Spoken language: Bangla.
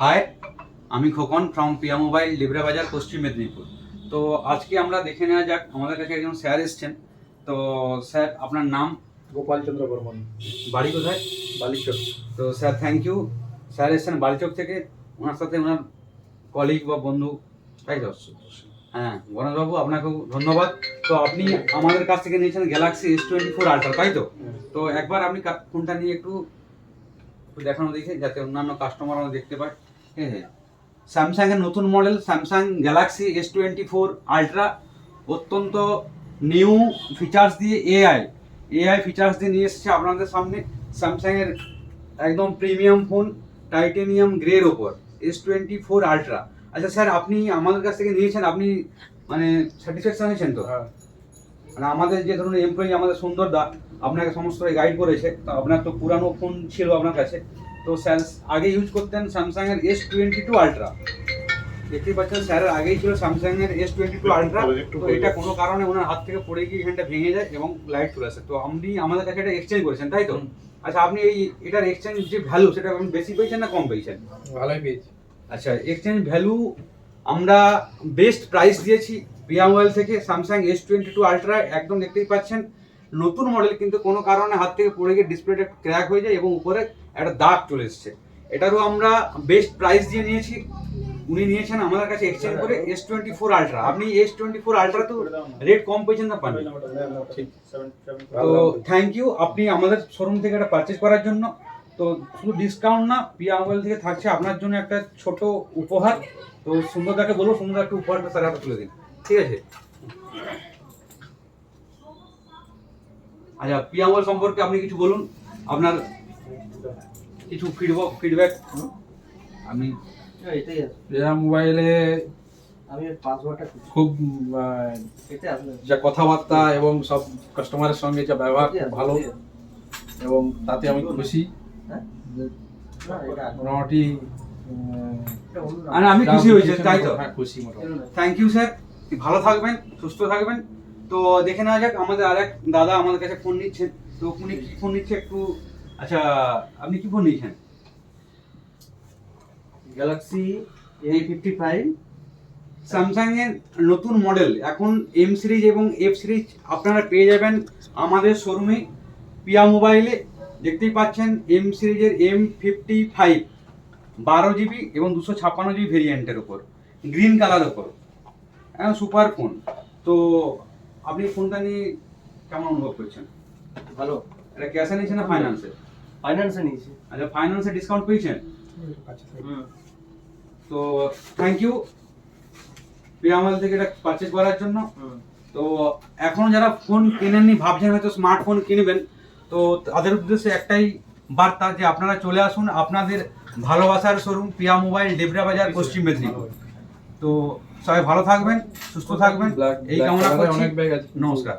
হাই, আমি Khokon from Piya mobile Libra বাজার পশ্চিম মেদিনীপুর। তো আজকে আমরা দেখে নেওয়া যাক, আমাদের কাছে একজন স্যার এসছেন। তো স্যার, আপনার নাম? গোপাল চন্দ্র বর্মন, বাড়ি কোথায়? বালিচক। তো স্যার, থ্যাংক ইউ। স্যার এসছেন বালিচক থেকে, ওনার সাথে ওনার কলিগ বা বন্ধু, তাই তো? হ্যাঁ, গণেশবাবু, আপনাকেও ধন্যবাদ। তো আপনি আমাদের কাছ থেকে নিয়েছেন গ্যালাক্সি S24 আলট্রা, তাই তো? তো একবার আপনি ফোনটা নিয়ে একটু দেখানো দেখে, যাতে অন্যান্য কাস্টমার আমরা দেখতে পায়। হ্যাঁ হ্যাঁ, স্যামসাং এর নতুন model Samsung Galaxy S24 ultra, অত্যন্ত নিউ ফিচার্স দিয়ে এআই ফিচার্স দিয়ে নিয়ে এসেছে আপনাদের সামনে। স্যামসাং এর একদম প্রিমিয়াম ফোন, টাইটেনিয়াম গ্রের ওপর S24 আলট্রা। আচ্ছা স্যার, আপনি আমাদের কাছ থেকে নিয়েছেন, আপনি মানে স্যাটিসফ্যাকশন হয়েছেন তো? মানে আমাদের যে ধরুন এমপ্লয়ি, আমাদের সুন্দর দা আপনাকে সমস্ত গাইড করেছে। তো আপনার তো পুরানো ফোন ছিল আপনার কাছে, তো স্যার আগে ইউজ করতেন স্যামসাং এর S22 আলট্রা। দেখতেই পাচ্ছেন স্যারের আগেই ছিল স্যামসাং এর S22 আলট্রা। তো এটা কোনো কারণে ওনার হাত থেকে পড়ে গিয়ে এখানটা ভেঙে যায় এবং লাইট চলে আসে। তো আপনি আমাদের কাছে এটা এক্সচেঞ্জ করেছেন, তাই তো? আচ্ছা, আপনি এটার এক্সচেঞ্জ যে ভ্যালু, সেটা আপনি বেশি পেয়েছেন না কম পেয়েছেন? ভালোই পেয়েছি। আচ্ছা, এক্সচেঞ্জ ভ্যালু আমরা বেস্ট প্রাইস দিয়েছি পিয়া মোবাইল থেকে। স্যামসাং S22 আলট্রা একদম দেখতেই পাচ্ছেন নতুন মডেল, কিন্তু কোনো কারণে হাত থেকে পড়ে গিয়ে ডিসপ্লেটা ক্র্যাক হয়ে যায় এবং উপরে একটা দাগ চলে এসছে। এটারও আমরা বেস্ট প্রাইস দিয়ে নিয়েছি, উনি নিয়েছেন আমাদের কাছে এক্সচেঞ্জ করে S24 আলট্রা। আপনি S24 আলট্রা তো রেট কম পেয়েছেন না পান? তো থ্যাংক ইউ আপনি আমাদের শোরুম থেকে এটা পারচেজ করার জন্য। তো শুধু ডিসকাউন্ট না, পিয়া মোবাইল থেকে থাকছে আপনার জন্য একটা ছোট উপহার। তো সুন্দরদাকে বলবো, সুন্দর একটা উপহারটা স্যার হাতে তুলে দিন, ঠিক আছে? আচ্ছা, পিয়া মোবাইল সম্পর্কে আপনি কিছু বলুন, আপনার কিছু ফিডব্যাক। আমি পিয়া মোবাইলে খুব যা কথাবার্তা এবং সব কাস্টমারের সঙ্গে যা ব্যবহার ভালো, এবং তাতে আমি খুশি। মোটামুটি আমি খুশি হয়েছি, তাই তো? হ্যাঁ, খুশি মোটামুটি। থ্যাংক ইউ স্যার, ভালো থাকবেন, সুস্থ থাকবেন। তো দেখে নেওয়া যাক, আমাদের আরেক দাদা আমাদের কাছে ফোন নিচ্ছেন। তো উনি কি ফোন নিচ্ছে একটু, আচ্ছা আপনি কি ফোন নিয়েছেন? গ্যালাক্সি A55 স্যামসাং এর নতুন মডেল, এখন এম সিরিজ এবং এফ সিরিজ আপনারা পেয়ে যাবেন আমাদের শোরুমে পিয়া মোবাইলে। দেখতেই পাচ্ছেন এম সিরিজের M55 12GB এবং 256GB ভেরিয়েন্টের ওপর, গ্রিন কালার ওপর, সুপার ফোন। তো আপনি ফোনটা নিয়ে কেমন অনুভব করছেন? ভালো। এটা ক্যাশে নিয়েছেন না ফাইন্যান্সে? ফাইন্যান্সে নিয়েছি। আচ্ছা, ফাইন্যান্সে ডিসকাউন্ট পেয়েছেন? তো থ্যাংক ইউ পিয়া মোবাইল থেকে এটা পারচেজ করার জন্য। তো এখন যারা ফোন কেনেননি, ভাবছেন হয়তো স্মার্টফোন কিনবেন, তো তাদের উদ্দেশ্যে একটাই বার্তা যে আপনারা চলে আসুন আপনাদের ভালোবাসার শোরুম পিয়া মোবাইল লিবরা বাজার পশ্চিম মেদিনীপুর। তো সবাই ভালো থাকবেন, সুস্থ থাকবেন, এই কামনা করছি। অনেক ব্যাগ আছে। নমস্কার।